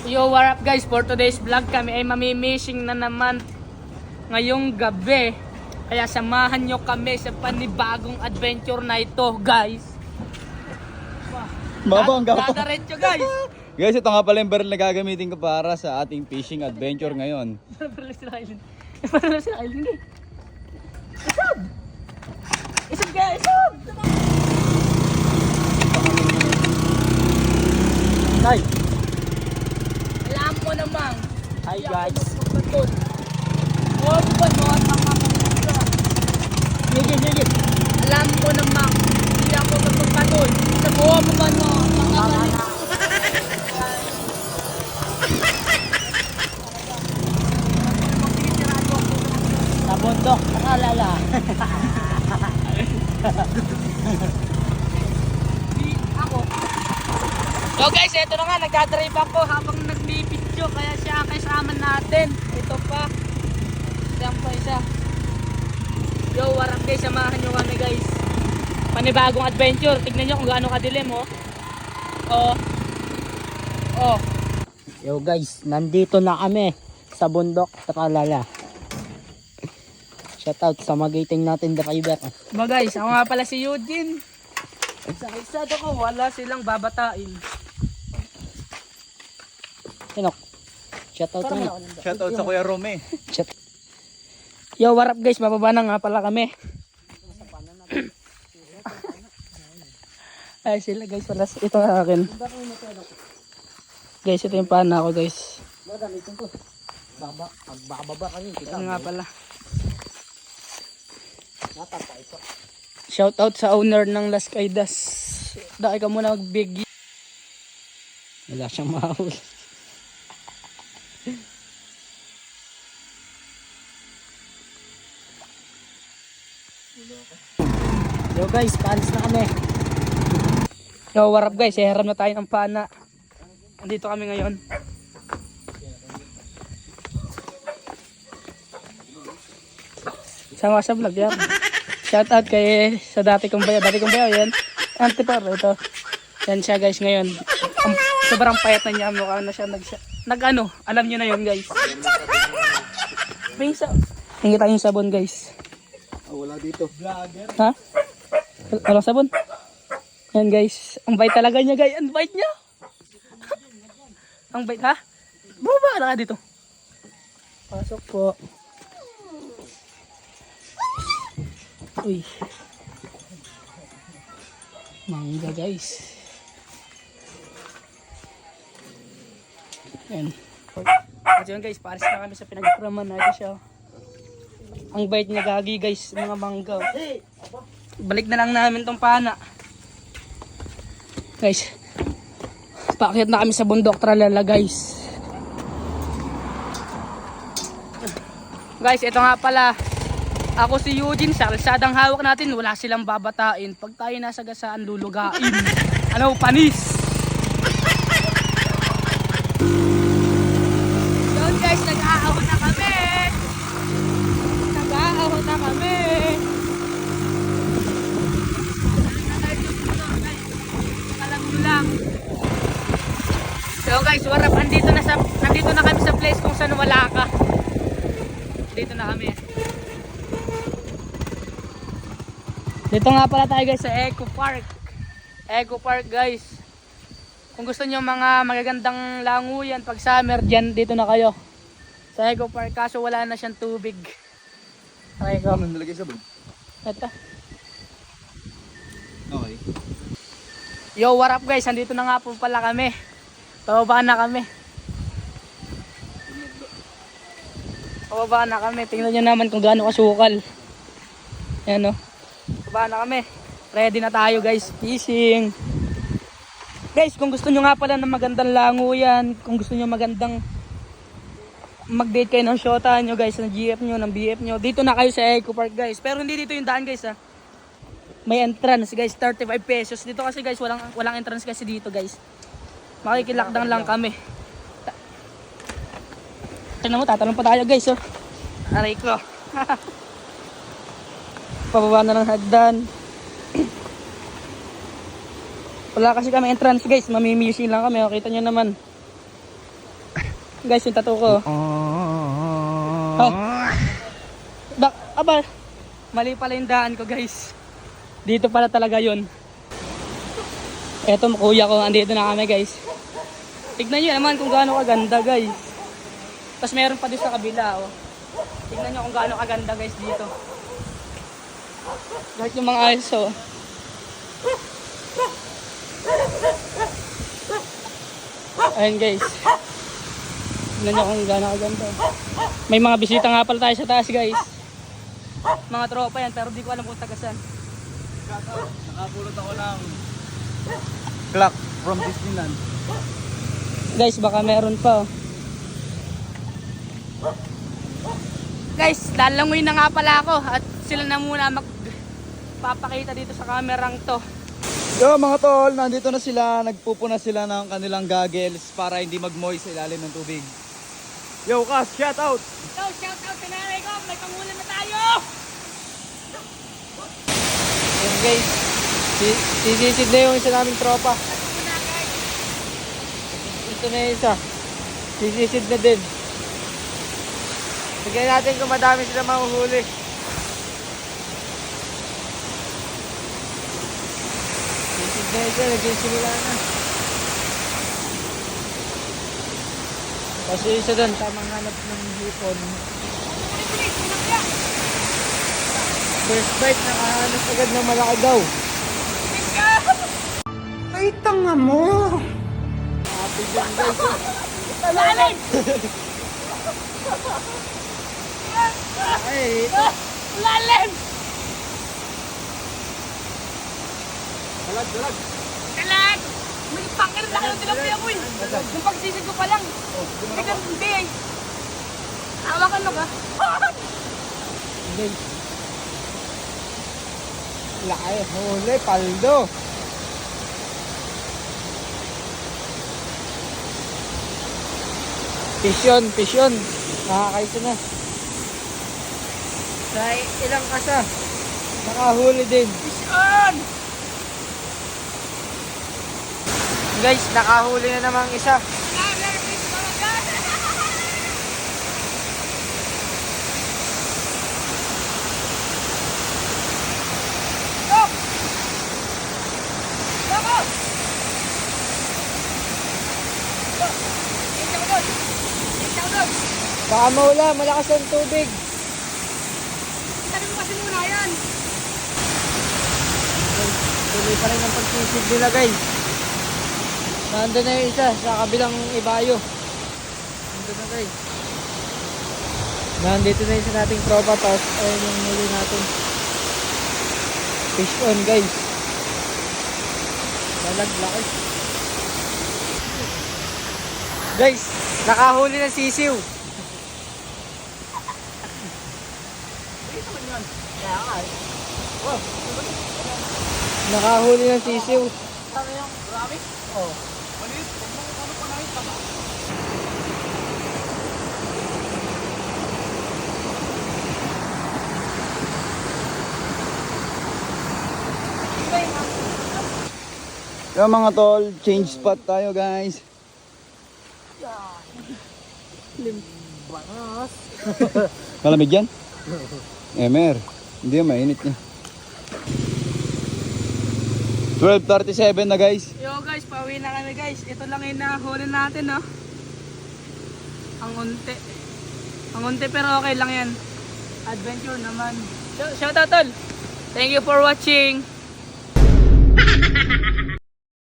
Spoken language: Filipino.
Yo, what up guys? For today's vlog kami ay mamimishing na naman ngayong gabi. Kaya samahan nyo kami sa panibagong adventure na ito guys. Mabangga pa. Dadaretso guys. Guys, ito nga pala yung baril na gagamitin ko para sa ating fishing adventure ngayon. Parang sila island. Parang sila island eh. Isog! Isog kaya, isog! Hi! Alam mo namang. Hi guys! Huwag ba no at makakalala? Sige! Alam mo namang hindi ako magpapatol. Sa buho mo ba no? Makakalala. Sa bundok, nakalala. Ako. So guys, ito na nga, nagdadrive ako habang nagbibidyo, kaya siya ang kasama natin. Ito pa. Diyan pa isa. Yo, what up guys, samahan nyo kami guys. Panibagong adventure, tignan nyo kung gaano kadilim oh. Oh. Yo guys, nandito na kami sa bundok, Takalala. Shoutout sa magiting natin driver. Ba guys, ako nga pala si Eugene. Sa isado ko, wala silang babatain. Sinok? Shoutout na. Shoutout sa Kuya Rome. Yo, what up guys, bababa na nga pala kami. Ay sila guys, wala ito nga akin. Guys, ito yung pana ko guys. Pagbababa kami. Ito nga pala. Shoutout sa owner ng Las Caidas. Dahil ka muna mag-big. Wala siyang mahuli. Yo guys, paalis na kami. Yo, what up guys, hiram na tayo ng pana. Andito kami ngayon. Sama sa vlog yan. Shoutout kay sa dati kong bayaw. Dati kong bayaw yan. Antipar, ito. Yan siya guys ngayon. Sobrang payat na niya. Mukha na siya nag-ano. Alam niyo na yun guys. May isa. Hingi tayong sabon guys. Wala dito. Vlogger. Ha? Walang sabon? Yan guys. Ang bait talaga niya guys. Ang bait niya. Ang bait ha? Bumaba ka na dito. Pasok po. Uy. Mangga guys. Yan. At yun guys, pares na kami sa pinag-programan na ito siya. Ang bait niya gagi guys, mga mangga. Balik na lang namin tong pana. Guys, paakyat na kami sa bundok Tralala guys. Guys, ito nga pala. Ako si Eugene, sa kalsadang hawak natin, wala silang babatain. Pag tayo nasa gasaan, lulugain. Ano, panis! Yun guys, nag-aahon na kami! Nag-aahon na kami! Alam nyo lang. So guys, warap, nandito na kami sa place kung saan wala ka. Dito na kami. Dito nga pala tayo guys sa Eco Park. Eco Park guys. Kung gusto niyo mga magagandang languyan pag summer dyan, dito na kayo. Sa Eco Park, kaso wala na siyang tubig. Okay ko. Ano nalagay sa bag? Ito. Okay. Yo, what up guys? Andito na nga po pala kami. Pababa na kami. Pababa na kami. Tingnan nyo naman kung gaano kasukal. Ayan o. Pababa na kami. Ready na tayo guys. Fishing. Guys, kung gusto nyo nga pala ng magandang languyan, kung gusto nyo magandang mag-date kayo ng shota nyo guys, ng GF nyo, ng BF nyo, dito na kayo sa Eco Park guys. Pero hindi dito yung daan guys ha. May entrance guys, 35 pesos. Dito kasi guys, walang entrance kasi dito guys. Makikilakdang lang kami. Tignan mo, tatalon pa tayo guys oh. Aray ko. Pababa na ng hagdan. Wala kasi kami entrance guys, mamimisi lang kami. Kita nyo naman. Guys, yung tattoo ko. Oh. Aba, mali pala yung daan ko guys. Dito pala talaga yun. Eto kuya ko, andito na kami guys. Tignan nyo naman kung gaano kaganda guys. Tapos meron pa din sa kabila oh. Tignan nyo kung gaano kaganda guys dito. Kahit yung mga ayos oh. Ayan guys. Tignan nyo kung gaano kaganda. May mga bisita nga pala tayo sa taas guys. Mga tropa yan pero di ko alam kung tagasan. Nakapulot ako ng clock from Disneyland. Guys, baka meron pa. Oh. Guys, lalangoy na nga pala ako at sila na muna magpapakita dito sa kamerang to. Yo mga tol, nandito na sila. Nagpupuna sila ng kanilang goggles para hindi mag-moist sa ilalim ng tubig. Yo, Kas, shout out! So, shout out sa nanay ko, may pangulan na tayo! Ayan guys, sisisid na yung isa naming tropa. Ito na yung isa. Sisisid na din. Tignan natin kung madami sila mahuhuli. Sisid na isa, nagsisimula na. Kasi isa doon, tamang hanap ng hipon. First bite, nakahanap agad ng malaki daw. Ay, tanga mo! Happy dyan guys. Lalim! Ay, Lalim! Dalag, dalag! Kalag! May pangkir na kayo tilapia mo eh. Yung pagsisid ko pa lang. Hindi eh. Hawakan mo ka. guys. Laki, huli, paldo. Pisyon, pisyon. Nakakaisa na. Sa ilang kasa, nakahuli din. Vision! Guys, nakahuli na namang isa. Baka maula, malakas ang tubig. Sabi mo kasi muna yan. Tuloy pa rin ang pagsisid nila guys. Nandun na yung isa sa kabilang ibayo. Nandun na guys. Nandito na yung isa nating tropa. Tapos ayun yung muli natin. Fish on guys. Laki. Guys, nakahuli na sisiw. Nakahuli ng sisiw. Sabi yung marami? Oh. Yo mga tol, change spot tayo guys. Banas. Malamig yan? Emer, hindi yan, mainit niya. 12:37 na guys. Yo guys, pauwi na kami guys. Ito lang yung nahuli natin no. Ang unti. Ang unti pero okay lang yan. Adventure naman. Shout out tol. Thank you for watching.